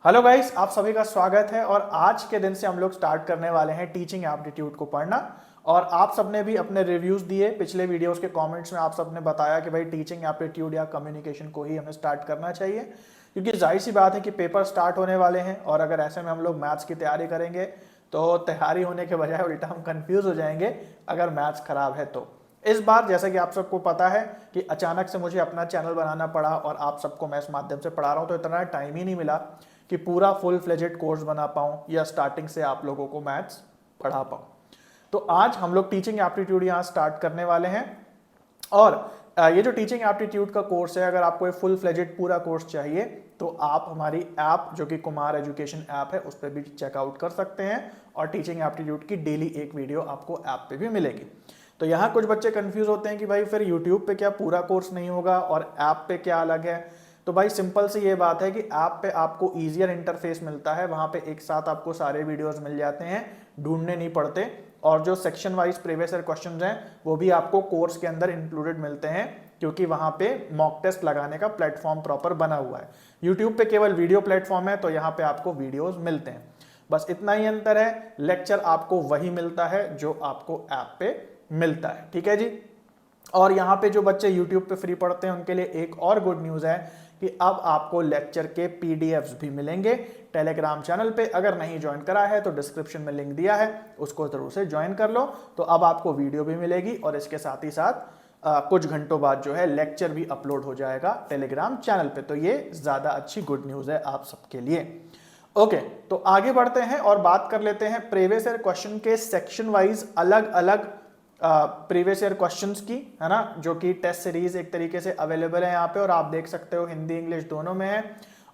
Hello guys, आप सभी का स्वागत है। और आज के दिन से हम लोग स्टार्ट करने वाले हैं टीचिंग एप्टीट्यूड को पढ़ना। और आप सबने भी अपने रिव्यूज दिए, पिछले वीडियोस के कमेंट्स में आप सबने बताया कि भाई टीचिंग एप्टीट्यूड या कम्युनिकेशन को ही हमें स्टार्ट करना चाहिए, क्योंकि जाहिर सी बात है कि पेपर स्टार्ट होने वाले हैं और अगर ऐसे में हम लोग मैथ्स की तैयारी करेंगे तो तैयारी होने के बजाय उल्टा हम कंफ्यूज हो जाएंगे अगर मैथ्स खराब है तो। इस बार जैसा कि आप सबको पता है कि अचानक से मुझे अपना चैनल बनाना पड़ा और आप सबको मैं इस माध्यम से पढ़ा रहा हूँ, तो इतना टाइम ही नहीं मिला कि पूरा फुल फ्लेजेड कोर्स बना पाऊँ या स्टार्टिंग से आप लोगों को मैथ्स पढ़ा पाऊँ। तो आज हम लोग टीचिंग एप्टीट्यूड यहाँ स्टार्ट करने वाले हैं। और ये जो टीचिंग एप्टीट्यूड का कोर्स है, अगर आपको एक फुल फ्लेजेड पूरा कोर्स चाहिए तो आप हमारी ऐप जो कि कुमार एजुकेशन ऐप है उस पर भी चेकआउट कर सकते हैं और टीचिंग एप्टीट्यूड की डेली एक वीडियो आपको ऐप पे भी मिलेगी। तो यहाँ कुछ बच्चे कंफ्यूज होते हैं कि भाई फिर यूट्यूब पे क्या पूरा कोर्स नहीं होगा और ऐप पे क्या अलग है। तो भाई सिंपल सी ये बात है कि ऐप पे आपको ईजियर इंटरफेस मिलता है, वहाँ पे एक साथ आपको सारे वीडियोस मिल जाते हैं, ढूंढने नहीं पड़ते। और जो section wise previous year questions हैं वो भी आपको कोर्स के अंदर इंक्लूडेड मिलते हैं, क्योंकि वहाँ पे मॉक टेस्ट लगाने का प्लेटफॉर्म प्रॉपर बना हुआ है। यूट्यूब पे केवल वीडियो प्लेटफॉर्म है, तो यहाँ पे आपको वीडियोज मिलते हैं। बस इतना ही अंतर है, लेक्चर आपको वही मिलता है जो आपको ऐप पे मिलता है। ठीक है जी। और यहाँ पे जो बच्चे YouTube पे फ्री पढ़ते हैं उनके लिए एक और गुड न्यूज़ है कि अब आपको लेक्चर के पीडीएफ्स भी मिलेंगे टेलीग्राम चैनल पे। अगर नहीं ज्वाइन करा है तो डिस्क्रिप्शन में लिंक दिया है, उसको जरूर से ज्वाइन कर लो। तो अब आपको वीडियो भी मिलेगी और इसके साथ ही साथ कुछ घंटों बाद जो है लेक्चर भी अपलोड हो जाएगा टेलीग्राम चैनल पे। तो ये ज़्यादा अच्छी गुड न्यूज़ है आप सबके लिए। ओके, तो आगे बढ़ते हैं और बात कर लेते हैं प्रीवियस ईयर क्वेश्चन के सेक्शन वाइज अलग अलग प्रीवियस ईयर क्वेश्चंस की, है ना, जो कि टेस्ट सीरीज एक तरीके से अवेलेबल है यहाँ पे। और आप देख सकते हो हिंदी इंग्लिश दोनों में है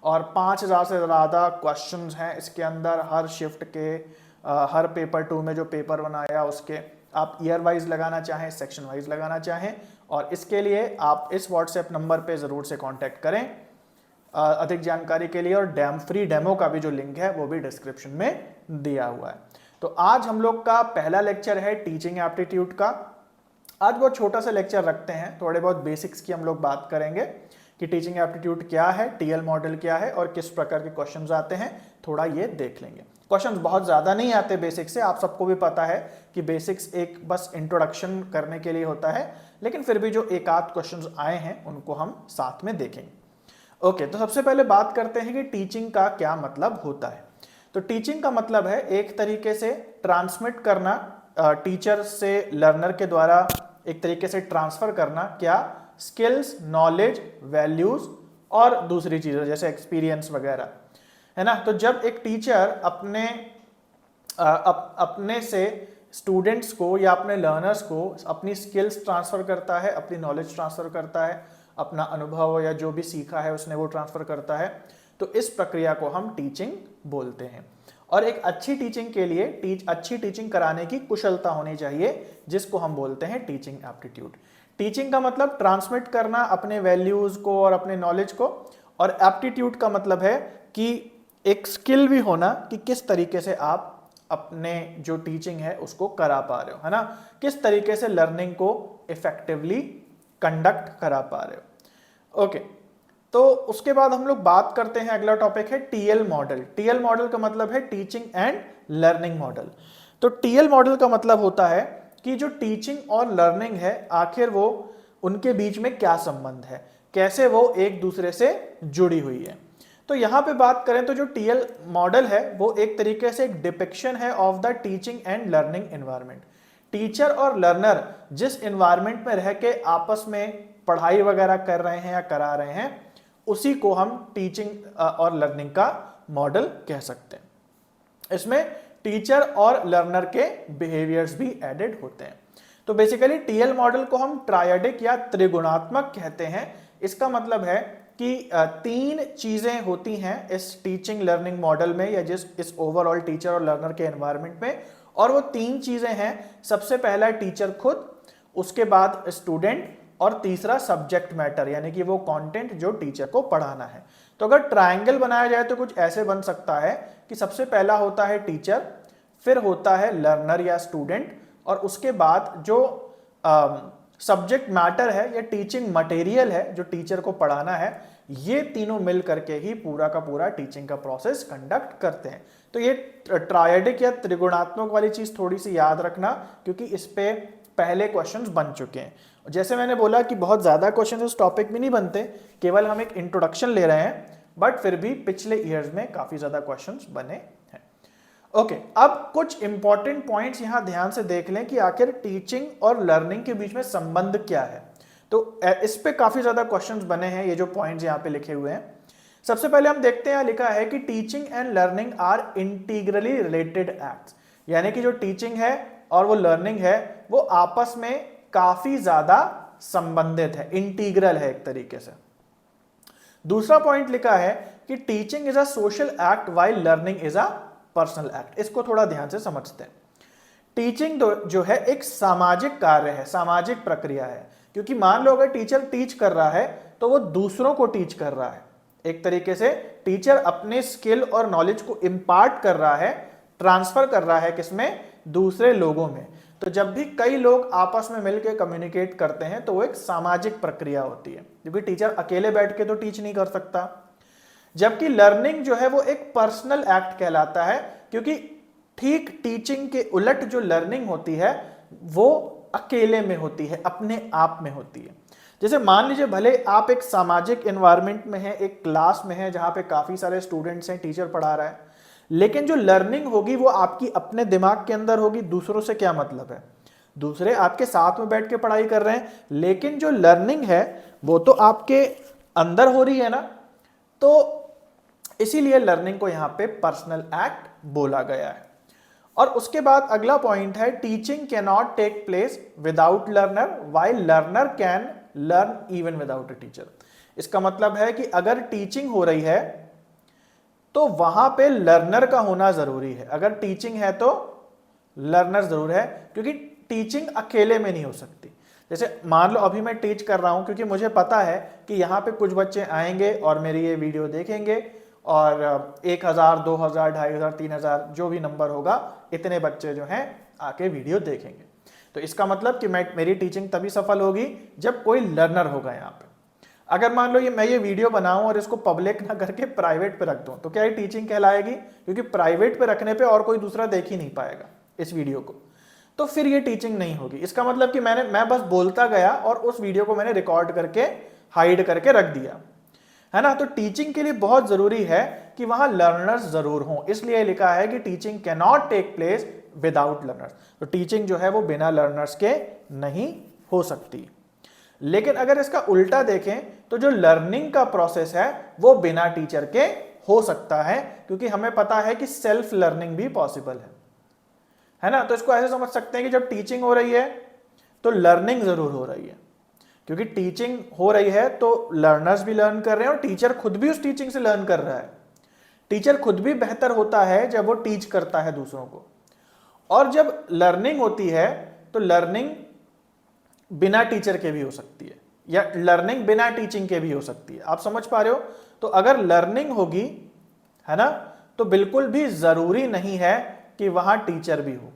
और 5000 से ज़्यादा क्वेश्चंस हैं इसके अंदर। हर शिफ्ट के हर पेपर 2 में जो पेपर बनाया उसके आप ईयर वाइज लगाना चाहें, सेक्शन वाइज लगाना चाहें, और इसके लिए आप इस व्हाट्सएप नंबर पे ज़रूर से कॉन्टैक्ट करें अधिक जानकारी के लिए। और फ्री डेमो का भी जो लिंक है वो भी डिस्क्रिप्शन में दिया हुआ है। तो आज हम लोग का पहला लेक्चर है टीचिंग एप्टीट्यूड का। आज बहुत छोटा सा लेक्चर रखते हैं, थोड़े बहुत बेसिक्स की हम लोग बात करेंगे कि टीचिंग एप्टीट्यूड क्या है, टीएल मॉडल क्या है और किस प्रकार के क्वेश्चंस आते हैं, थोड़ा ये देख लेंगे। क्वेश्चंस बहुत ज़्यादा नहीं आते बेसिक से, आप सबको भी पता है कि बेसिक्स एक बस इंट्रोडक्शन करने के लिए होता है, लेकिन फिर भी जो एक आध क्वेश्चंस आए हैं उनको हम साथ में देखेंगे। ओके, तो सबसे पहले बात करते हैं कि टीचिंग का क्या मतलब होता है। तो टीचिंग का मतलब है एक तरीके से ट्रांसमिट करना, टीचर से लर्नर के द्वारा एक तरीके से ट्रांसफर करना, क्या, स्किल्स, नॉलेज, वैल्यूज और दूसरी चीजें जैसे एक्सपीरियंस वगैरह, है ना। तो जब एक टीचर अपने से स्टूडेंट्स को या अपने लर्नर्स को अपनी स्किल्स ट्रांसफर करता है, अपनी नॉलेज ट्रांसफर करता है, अपना अनुभव या जो भी सीखा है उसने वो ट्रांसफर करता है, तो इस प्रक्रिया को हम टीचिंग बोलते हैं। और एक अच्छी टीचिंग के लिए अच्छी टीचिंग कराने की कुशलता होनी चाहिए, जिसको हम बोलते हैं टीचिंग एप्टीट्यूड। टीचिंग का मतलब ट्रांसमिट करना अपने वैल्यूज को और अपने नॉलेज को, और एप्टीट्यूड का मतलब है कि एक स्किल भी होना कि किस तरीके से आप अपने जो टीचिंग है उसको करा पा रहे हो, है ना, किस तरीके से लर्निंग को इफेक्टिवली कंडक्ट करा पा रहे हो। ओके, तो उसके बाद हम लोग बात करते हैं, अगला टॉपिक है टीएल मॉडल। टीएल मॉडल का मतलब है टीचिंग एंड लर्निंग मॉडल। तो टीएल मॉडल का मतलब होता है कि जो टीचिंग और लर्निंग है आखिर वो उनके बीच में क्या संबंध है, कैसे वो एक दूसरे से जुड़ी हुई है। तो यहां पे बात करें तो जो टीएल मॉडल है वो एक तरीके से एक डिपिक्शन है of the teaching and learning environment. Teacher और लर्नर जिस एनवायरनमेंट में रह के आपस में पढ़ाई वगैरह कर रहे हैं या करा रहे हैं, उसी को हम टीचिंग और लर्निंग का मॉडल कह सकते हैं। इसमें टीचर और लर्नर के बिहेवियर्स भी एडेड होते हैं। तो बेसिकली टीएल मॉडल को हम ट्रायडिक या त्रिगुणात्मक कहते हैं। इसका मतलब है कि 3 चीजें होती हैं इस टीचिंग लर्निंग मॉडल में या इस ओवरऑल टीचर और लर्नर के एनवायरनमेंट में, और वो 3 चीजें हैं। सबसे पहला टीचर खुद, उसके बाद स्टूडेंट, और तीसरा सब्जेक्ट मैटर यानी कि वो कंटेंट जो टीचर को पढ़ाना है। तो अगर ट्रायंगल बनाया जाए तो कुछ ऐसे बन सकता है कि सबसे पहला होता है टीचर, फिर होता है लर्नर या स्टूडेंट, और उसके बाद जो सब्जेक्ट मैटर है या टीचिंग मटेरियल है जो टीचर को पढ़ाना है, ये तीनों मिल करके ही पूरा का पूरा टीचिंग का प्रोसेस कंडक्ट करते हैं। तो ये ट्रायडिक या त्रिगुणात्मक वाली चीज थोड़ी सी याद रखना, क्योंकि इस पे पहले क्वेश्चंस बन चुके हैं। जैसे मैंने बोला कि बहुत ज्यादा क्वेश्चंस उस टॉपिक में नहीं बनते, केवल हम एक इंट्रोडक्शन ले रहे हैं, बट फिर भी पिछले ईयर्स में काफी ज्यादा क्वेश्चंस बने हैं। ओके, अब कुछ इंपॉर्टेंट पॉइंट्स यहां ध्यान से देख लें कि आखिर टीचिंग और लर्निंग के बीच में संबंध क्या है। तो इस पे काफी ज्यादा क्वेश्चंस बने हैं, ये जो पॉइंट्स यहाँ पे लिखे हुए हैं। सबसे पहले हम देखते हैं, लिखा है कि teaching and learning are integrally related acts, यानी कि जो टीचिंग है और वो लर्निंग है वो आपस में काफी ज्यादा संबंधित है, इंटीग्रल है एक तरीके से। दूसरा पॉइंट लिखा है कि teaching is a social act while learning is a personal act. इसको थोड़ा ध्यान से समझते हैं। टीचिंग जो है एक सामाजिक कार्य है, सामाजिक प्रक्रिया है, क्योंकि मान लो अगर टीचर टीच कर रहा है तो वो दूसरों को टीच कर रहा है। एक तरीके से टीचर अपने स्किल और नॉलेज को इंपार्ट कर रहा है, ट्रांसफर कर रहा है किसमें, दूसरे लोगों में। तो जब भी कई लोग आपस में मिलकर कम्युनिकेट करते हैं तो वो एक सामाजिक प्रक्रिया होती है, क्योंकि टीचर अकेले बैठ के तो टीच नहीं कर सकता। जबकि लर्निंग जो है वो एक पर्सनल एक्ट कहलाता है, क्योंकि ठीक टीचिंग के उलट जो लर्निंग होती है वो अकेले में होती है, अपने आप में होती है। जैसे मान लीजिए भले आप एक सामाजिक एनवायरनमेंट में हैं, एक क्लास में हैं जहां पे काफी सारे स्टूडेंट्स हैं, टीचर पढ़ा रहा है, लेकिन जो लर्निंग होगी वो आपकी अपने दिमाग के अंदर होगी। दूसरों से क्या मतलब है, दूसरे आपके साथ में बैठ के पढ़ाई कर रहे हैं, लेकिन जो लर्निंग है वो तो आपके अंदर हो रही है ना। तो इसीलिए लर्निंग को यहां पे पर्सनल एक्ट बोला गया है। और उसके बाद अगला पॉइंट है, teaching can not take place without learner while learner can learn even without a teacher. इसका मतलब है कि अगर टीचिंग हो रही है तो वहां पे लर्नर का होना जरूरी है। अगर टीचिंग है तो लर्नर जरूर है, क्योंकि टीचिंग अकेले में नहीं हो सकती। जैसे मान लो अभी मैं टीच कर रहा हूं, क्योंकि मुझे पता है कि यहाँ पे कुछ बच्चे आएंगे और मेरी ये वीडियो देखेंगे और 1000, 2000, 2500, 3000 जो भी नंबर होगा, इतने बच्चे जो हैं आके वीडियो देखेंगे। तो इसका मतलब कि मेरी टीचिंग तभी सफल होगी जब कोई लर्नर होगा यहाँ पे। अगर मान लो मैं ये वीडियो बनाऊं और इसको पब्लिक ना करके प्राइवेट पे रख दूं, तो क्या ये टीचिंग कहलाएगी? क्योंकि प्राइवेट पे रखने पे और कोई दूसरा देख ही नहीं पाएगा इस वीडियो को, तो फिर ये टीचिंग नहीं होगी। इसका मतलब कि मैं बस बोलता गया और उस वीडियो को मैंने रिकॉर्ड करके हाइड करके रख दिया, है ना। तो टीचिंग के लिए बहुत जरूरी है कि वहां लर्नर्स जरूर हों, इसलिए लिखा है कि teaching can not take place without learners. तो टीचिंग जो है वो बिना लर्नर्स के नहीं हो सकती। लेकिन अगर इसका उल्टा देखें तो जो लर्निंग का प्रोसेस है वो बिना टीचर के हो सकता है, क्योंकि हमें पता है कि सेल्फ लर्निंग भी पॉसिबल है ना। तो इसको ऐसे समझ सकते हैं कि जब टीचिंग हो रही है तो लर्निंग जरूर हो रही है, क्योंकि टीचिंग हो रही है तो लर्नर्स भी लर्न कर रहे हैं और टीचर खुद भी उस टीचिंग से लर्न कर रहा है। टीचर खुद भी बेहतर होता है जब वो टीच करता है दूसरों को। और जब लर्निंग होती है तो लर्निंग बिना टीचर के भी हो सकती है, या लर्निंग बिना टीचिंग के भी हो सकती है। आप समझ पा रहे हो? तो अगर लर्निंग होगी, है ना, तो बिल्कुल भी जरूरी नहीं है कि वहां टीचर भी हो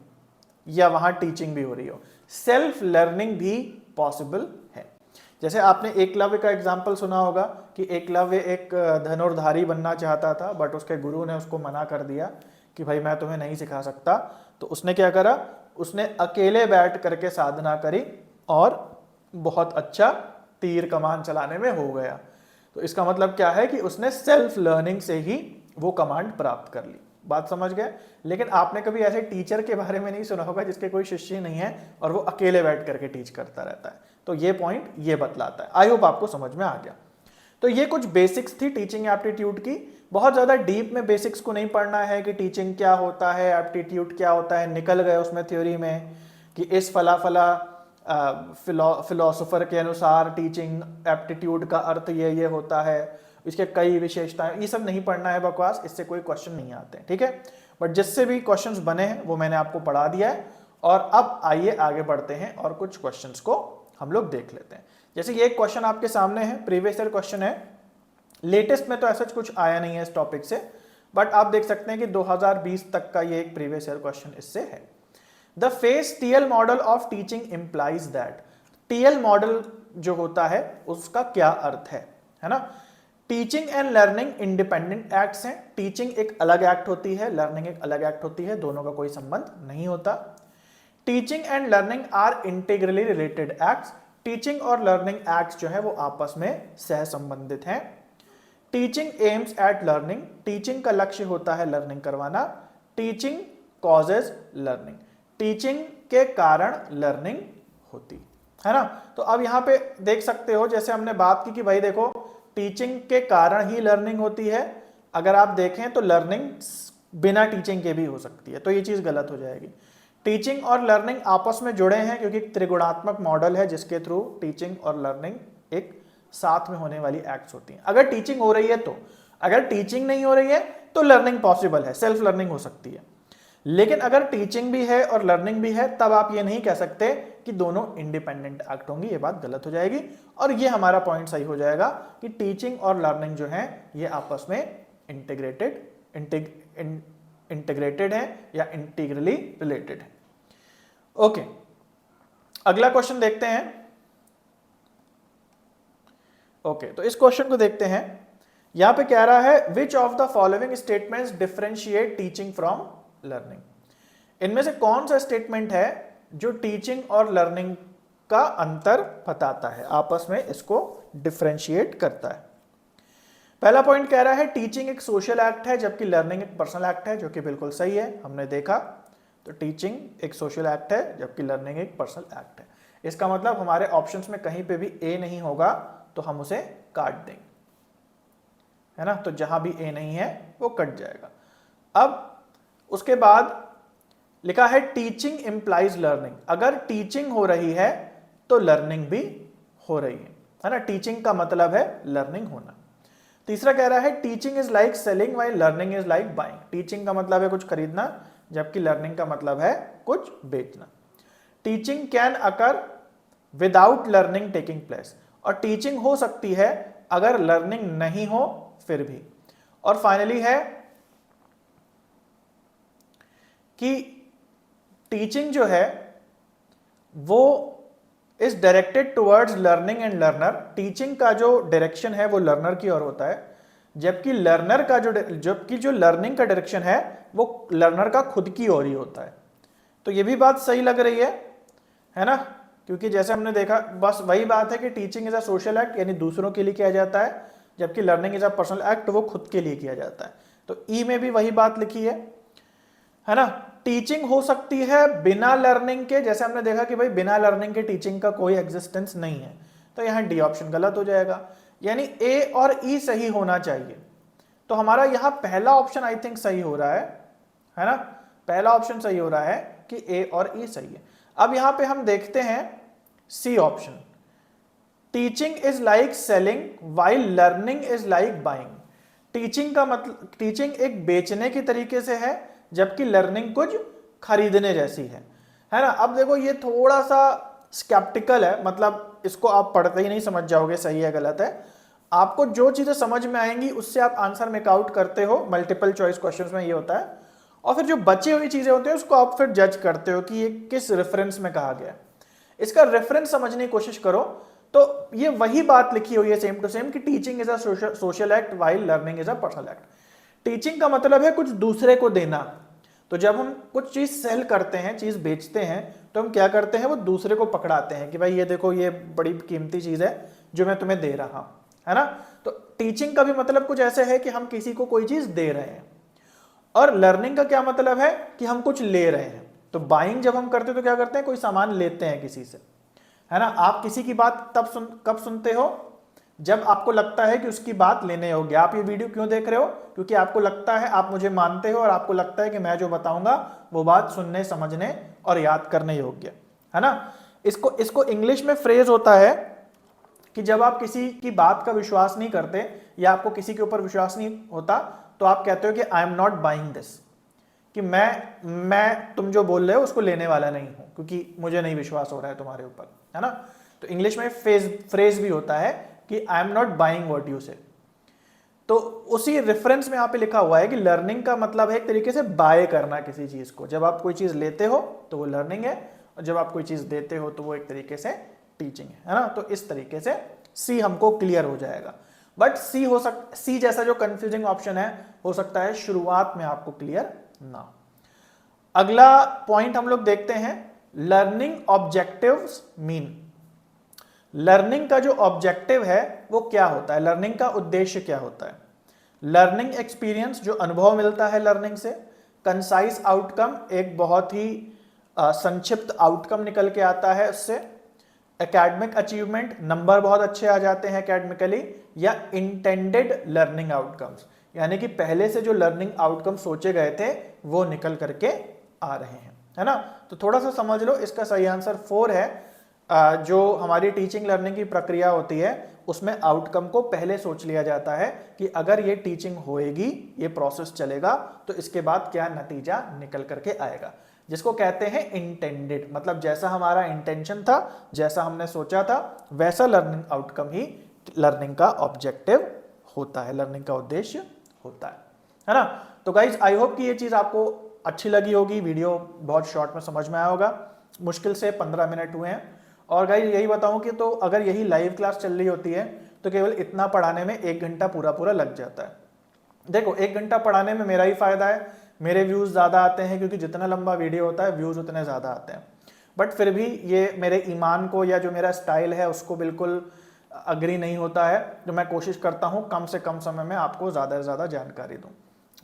या वहां टीचिंग भी हो रही हो। सेल्फ लर्निंग भी पॉसिबल है। जैसे आपने एकलव्य का एग्जाम्पल सुना होगा कि एकलव्य एक धनुर्धारी बनना चाहता था, बट उसके गुरु ने उसको मना कर दिया कि भाई मैं तुम्हें नहीं सिखा सकता। तो उसने क्या करा, उसने अकेले बैठ करके साधना करी और बहुत अच्छा तीर कमान चलाने में हो गया। तो इसका मतलब क्या है कि उसने सेल्फ लर्निंग से ही वो कमांड प्राप्त कर ली। बात समझ गए? लेकिन आपने कभी ऐसे टीचर के बारे में नहीं सुना होगा जिसके कोई शिष्य नहीं है और वो अकेले बैठ करके टीच करता रहता है। तो ये पॉइंट ये बतलाता है। आई होप आपको समझ में आ गया। तो ये कुछ बेसिक्स थी टीचिंग एप्टीट्यूड की। बहुत ज्यादा डीप में बेसिक्स को नहीं पढ़ना है कि टीचिंग क्या होता है, एप्टीट्यूड क्या होता है, निकल गए उसमें थ्योरी में कि इस फला फला फिलोसोफर के अनुसार टीचिंग एप्टीट्यूड का अर्थ ये होता है, इसके कई विशेषताएं, ये सब नहीं पढ़ना है, बकवास। इससे कोई क्वेश्चन नहीं आते, ठीक है। बट जिससे भी क्वेश्चंस बने हैं वो मैंने आपको पढ़ा दिया है। और अब आइए आगे बढ़ते हैं और कुछ क्वेश्चंस को हम लोग देख लेते हैं। जैसे ये एक क्वेश्चन आपके सामने है, प्रीवियस ईयर क्वेश्चन है। लेटेस्ट में तो ऐसा कुछ आया नहीं है इस टॉपिक से, बट आप देख सकते हैं कि 2020 तक का ये एक प्रीवियस ईयर क्वेश्चन इससे है। The face TL model of teaching implies that. TL model जो होता है उसका क्या अर्थ है ना। Teaching and learning independent acts हैं। टीचिंग एक अलग एक्ट होती है, लर्निंग एक अलग एक्ट होती है, दोनों का कोई संबंध नहीं होता। Teaching and learning are integrally related acts. Teaching और लर्निंग एक्ट्स जो है वो आपस में सह संबंधित हैं। Teaching aims at learning. Teaching का लक्ष्य होता है लर्निंग करवाना। Teaching causes learning. टीचिंग के कारण लर्निंग होती है ना। तो अब यहां पे देख सकते हो, जैसे हमने बात की कि भाई देखो टीचिंग के कारण ही लर्निंग होती है, अगर आप देखें तो लर्निंग बिना टीचिंग के भी हो सकती है, तो ये चीज गलत हो जाएगी। टीचिंग और लर्निंग आपस में जुड़े हैं क्योंकि त्रिगुणात्मक मॉडल है जिसके थ्रू टीचिंग और लर्निंग एक साथ में होने वाली एक्ट्स होती हैं। अगर टीचिंग हो रही है तो, अगर टीचिंग नहीं हो रही है तो लर्निंग पॉसिबल है, सेल्फ लर्निंग हो सकती है। लेकिन अगर टीचिंग भी है और लर्निंग भी है तब आप ये नहीं कह सकते कि दोनों इंडिपेंडेंट एक्ट होंगी, ये बात गलत हो जाएगी। और ये हमारा पॉइंट सही हो जाएगा कि टीचिंग और लर्निंग जो है ये आपस में इंटीग्रेटेड है या इंटीग्रली रिलेटेड है। ओके, अगला क्वेश्चन देखते हैं। ओके, तो इस क्वेश्चन को देखते हैं। यहां पे कह रहा है which of the following statements differentiate teaching from learning. इनमें से कौन सा स्टेटमेंट है जो टीचिंग और लर्निंग का अंतर बताता है, आपस में इसको डिफरेंशिएट करता है। पहला पॉइंट कह रहा है टीचिंग एक सोशल एक्ट है जबकि लर्निंग एक पर्सनल एक्ट है, जो कि बिल्कुल सही है, हमने देखा। तो टीचिंग एक सोशल एक्ट है जबकि लर्निंग एक पर्सनल एक्ट है। इसका मतलब हमारे ऑप्शंस में कहीं पे भी ए नहीं होगा तो हम उसे काट देंगे, है ना। तो जहां भी ए नहीं है वो कट जाएगा। अब उसके बाद लिखा है टीचिंग इंप्लाइज लर्निंग। अगर टीचिंग हो रही है तो लर्निंग भी हो रही है ना। टीचिंग का मतलब है लर्निंग होना। तीसरा कह रहा है teaching is like selling while learning is like buying. Teaching का मतलब है कुछ खरीदना जबकि लर्निंग का मतलब है कुछ बेचना। Teaching can occur without learning taking place. और टीचिंग हो सकती है अगर लर्निंग नहीं हो फिर भी। और फाइनली है कि टीचिंग जो है वो is directed towards learning and learner. Teaching का जो डायरेक्शन है वो लर्नर की ओर होता है, जबकि जो लर्निंग का डायरेक्शन है वो लर्नर का खुद की ओर ही होता है। तो ये भी बात सही लग रही है ना, क्योंकि जैसे हमने देखा बस वही बात है कि teaching is a social act यानी दूसरों के लिए किया जाता है, जबकि learning is a personal act वो खुद के लिए किया जाता है। तो ई में भी वही बात लिखी है ना। टीचिंग हो सकती है बिना लर्निंग के, जैसे हमने देखा कि भाई बिना लर्निंग के टीचिंग का कोई एग्जिस्टेंस नहीं है, तो यहां डी ऑप्शन गलत हो जाएगा, यानी ए और ई सही होना चाहिए। तो हमारा यहां पहला ऑप्शन आई थिंक सही हो रहा है ना। पहला ऑप्शन सही हो रहा है कि ए और ई सही है। अब यहां पे हम देखते हैं C option, teaching is like selling while learning is like buying. Teaching का मतलब, टीचिंग एक बेचने की तरीके से है जबकि लर्निंग कुछ खरीदने जैसी है ना। अब देखो ये थोड़ा सा स्केप्टिकल है, मतलब इसको आप पढ़ते ही नहीं समझ जाओगे सही है गलत है। आपको जो चीजें समझ में आएंगी उससे आप आंसर मेक आउट करते हो, मल्टीपल चॉइस क्वेश्चंस में ये होता है। और फिर जो बची हुई चीजें होती हैं उसको आप फिर जज करते हो कि ये किस रेफरेंस में कहा गया है। इसका रेफरेंस समझने की कोशिश करो तो ये वही बात लिखी हुई है सेम टू सेम कि teaching is a social act while learning is a personal act. Teaching का मतलब है कुछ दूसरे को देना। तो जब हम कुछ चीज सेल करते हैं, चीज बेचते हैं, तो हम क्या करते हैं, वो दूसरे को पकड़ाते हैं कि भाई ये देखो ये बड़ी कीमती चीज है जो मैं तुम्हें दे रहा हूं, है ना। तो टीचिंग का भी मतलब कुछ ऐसे है कि हम किसी को कोई चीज दे रहे हैं। और लर्निंग का क्या मतलब है कि हम कुछ ले रहे हैं। तो बाइंग जब हम करते हैं तो क्या करते हैं, कोई सामान लेते हैं किसी से, है ना। आप किसी की बात कब सुनते हो, जब आपको लगता है कि उसकी बात लेने योग्य। आप ये वीडियो क्यों देख रहे हो, क्योंकि आपको लगता है आप मुझे मानते हो और आपको लगता है कि मैं जो बताऊंगा वो बात सुनने, समझने और याद करने योग्य है ना। इसको इंग्लिश में फ्रेज होता है कि जब आप किसी की बात का विश्वास नहीं करते या आपको किसी के ऊपर विश्वास नहीं होता तो आप कहते हो कि I am not buying this, कि मैं तुम जो बोल रहे हो उसको लेने वाला नहीं हूं क्योंकि मुझे नहीं विश्वास हो रहा है तुम्हारे ऊपर, है ना। तो इंग्लिश में फ्रेज भी होता है कि I am not buying what you से। तो उसी रेफरेंस में यहाँ पे लिखा हुआ है कि लर्निंग का मतलब है एक तरीके से बाय करना किसी चीज को। जब आप कोई चीज लेते हो तो वो लर्निंग है, और जब आप कोई चीज देते हो तो वो एक तरीके से टीचिंग है ना। तो इस तरीके से सी हमको क्लियर हो जाएगा। बट सी जैसा जो कंफ्यूजिंग ऑप्शन है हो सकता है शुरुआत में आपको क्लियर ना हो। अगला पॉइंट हम लोग देखते हैं, लर्निंग ऑब्जेक्टिव्स मीन। लर्निंग का जो ऑब्जेक्टिव है वो क्या होता है, लर्निंग का उद्देश्य क्या होता है। लर्निंग एक्सपीरियंस, जो अनुभव मिलता है लर्निंग से। कंसाइज आउटकम, एक बहुत ही संक्षिप्त आउटकम निकल के आता है उससे। एकेडमिक अचीवमेंट, नंबर बहुत अच्छे आ जाते हैं एकेडमिकली। या इंटेंडेड लर्निंग आउटकम्स, यानी कि पहले से जो लर्निंग आउटकम सोचे गए थे वो निकल करके आ रहे हैं, है ना। तो थोड़ा सा समझ लो, इसका सही आंसर 4 है। जो हमारी टीचिंग लर्निंग की प्रक्रिया होती है उसमें आउटकम को पहले सोच लिया जाता है कि अगर ये टीचिंग होएगी, ये प्रोसेस चलेगा, तो इसके बाद क्या नतीजा निकल करके आएगा, जिसको कहते हैं इंटेंडेड। मतलब जैसा हमारा इंटेंशन था, जैसा हमने सोचा था, वैसा लर्निंग आउटकम ही लर्निंग का ऑब्जेक्टिव होता है, लर्निंग का उद्देश्य होता है ना। तो गाइज आई होप कि ये चीज आपको अच्छी लगी होगी। वीडियो बहुत शॉर्ट में समझ में आया होगा। मुश्किल से 15 मिनट हुए हैं। और गाइज यही बताऊं कि तो अगर यही लाइव क्लास चल रही होती है तो केवल इतना पढ़ाने में 1 घंटा पूरा पूरा लग जाता है। देखो 1 घंटा पढ़ाने में मेरा ही फायदा है, मेरे व्यूज ज्यादा आते हैं, क्योंकि जितना लंबा वीडियो होता है व्यूज उतने ज्यादा आते हैं। बट फिर भी ये मेरे ईमान को या जो मेरा स्टाइल है उसको बिल्कुल अग्री नहीं होता है। तो मैं कोशिश करता हूँ कम से कम समय में आपको ज़्यादा से ज़्यादा जानकारी दूँ।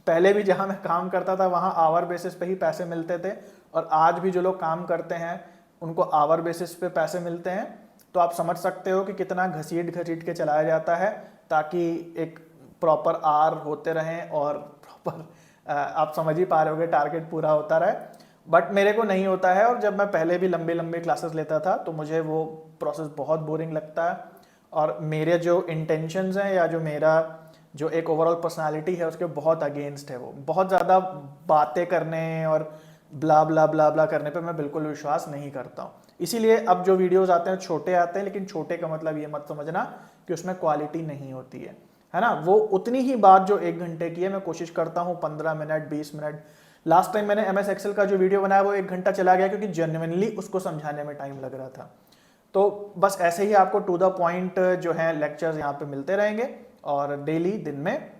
पहले भी जहाँ मैं काम करता था वहाँ आवर बेसिस पे ही पैसे मिलते थे, और आज भी जो लोग काम करते हैं उनको आवर बेसिस पे पैसे मिलते हैं। तो आप समझ सकते हो कि कितना घसीट घसीट के चलाया जाता है ताकि एक प्रॉपर आर होते रहें और प्रॉपर आप समझ ही पा रहे होगे टारगेट पूरा होता रहे। बट मेरे को नहीं होता है, और जब मैं पहले भी लंबी लंबी क्लासेस लेता था तो मुझे वो प्रोसेस बहुत बोरिंग लगता है। और मेरे जो इंटेंशंस हैं या जो मेरा जो एक ओवरऑल पर्सनालिटी है उसके बहुत अगेंस्ट है। वो बहुत ज़्यादा बातें करने और ब्ला ब्ला ब्ला ब्ला करने पे मैं बिल्कुल विश्वास नहीं करता हूँ। इसीलिए अब जो वीडियोस आते हैं छोटे आते हैं, लेकिन छोटे का मतलब ये मत समझना कि उसमें क्वालिटी नहीं होती है ना। वो उतनी ही बात जो 1 घंटे की है मैं कोशिश करता हूँ 15 मिनट 20 मिनट। लास्ट टाइम मैंने MS Excel का जो वीडियो बनाया वो 1 घंटा चला गया, क्योंकि जेन्युइनली उसको समझाने में टाइम लग रहा था। तो बस ऐसे ही आपको टू द पॉइंट जो है लेक्चर्स यहाँ पे मिलते रहेंगे, और डेली दिन में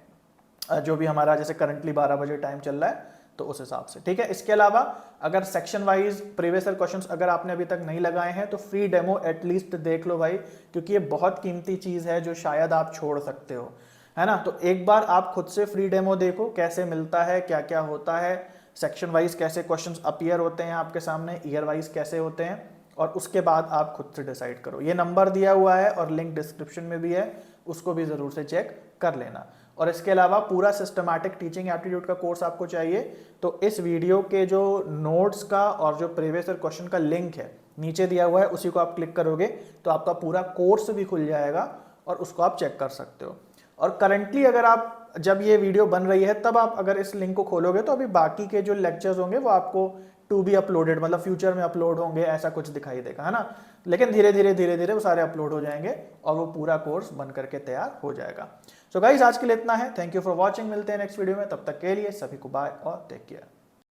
जो भी हमारा जैसे करंटली 12 बजे टाइम चल रहा है तो उस हिसाब से, ठीक है। इसके अलावा अगर section wise previous year questions अगर आपने अभी तक नहीं लगाए हैं तो फ्री डेमो एटलीस्ट देख लो भाई, क्योंकि ये बहुत कीमती चीज़ है जो शायद आप छोड़ सकते हो, है ना। तो एक बार आप खुद से फ्री डेमो देखो, कैसे मिलता है, क्या क्या होता है, सेक्शन वाइज कैसे क्वेश्चंस अपीयर होते हैं आपके सामने, ईयर वाइज कैसे होते हैं, और उसके बाद आप खुद से डिसाइड करो। ये नंबर दिया हुआ है और लिंक डिस्क्रिप्शन में भी है, उसको भी ज़रूर से चेक कर लेना। और इसके अलावा पूरा सिस्टमैटिक टीचिंग एप्टीट्यूड का कोर्स आपको चाहिए तो इस वीडियो के जो नोट्स का और जो प्रीवियस ईयर क्वेश्चन का लिंक है नीचे दिया हुआ है, उसी को आप क्लिक करोगे तो आपका पूरा कोर्स भी खुल जाएगा और उसको आप चेक कर सकते हो। और करंटली अगर आप जब ये वीडियो बन रही है तब आप अगर इस लिंक को खोलोगे तो अभी बाकी के जो लेक्चर्स होंगे वो आपको टू बी अपलोडेड, मतलब फ्यूचर में अपलोड होंगे ऐसा कुछ दिखाई देगा, है ना। लेकिन धीरे धीरे वो सारे अपलोड हो जाएंगे और वो पूरा कोर्स बन करके तैयार हो जाएगा। सो गाइस आज के लिए इतना है। Thank you for watching. मिलते हैं नेक्स्ट वीडियो में, तब तक के लिए सभी को बाय और टेक केयर।